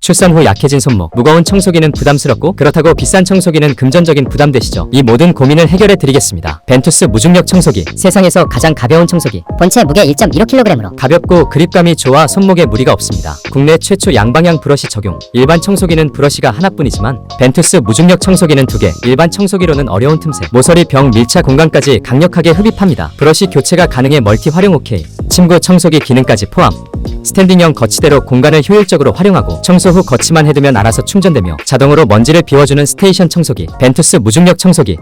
출산 후 약해진 손목, 무거운 청소기는 부담스럽고 그렇다고 비싼 청소기는 금전적인 부담되시죠? 이 모든 고민을 해결해 드리겠습니다. 벤투스 무중력 청소기. 세상에서 가장 가벼운 청소기. 본체 무게 1.15kg으로 가볍고 그립감이 좋아 손목에 무리가 없습니다. 국내 최초 양방향 브러쉬 적용. 일반 청소기는 브러쉬가 하나뿐이지만 벤투스 무중력 청소기는 2개. 일반 청소기로는 어려운 틈새, 모서리 벽 밀착 공간까지 강력하게 흡입합니다. 브러쉬 교체가 가능해 멀티 활용 OK. 침구 청소기 기능까지 포함. 스탠딩형 거치대로 공간을 효율적으로 활용하고 청소 후 거치만 해두면 알아서 충전되며 자동으로 먼지를 비워주는 스테이션 청소기. 벤투스 무중력 청소기.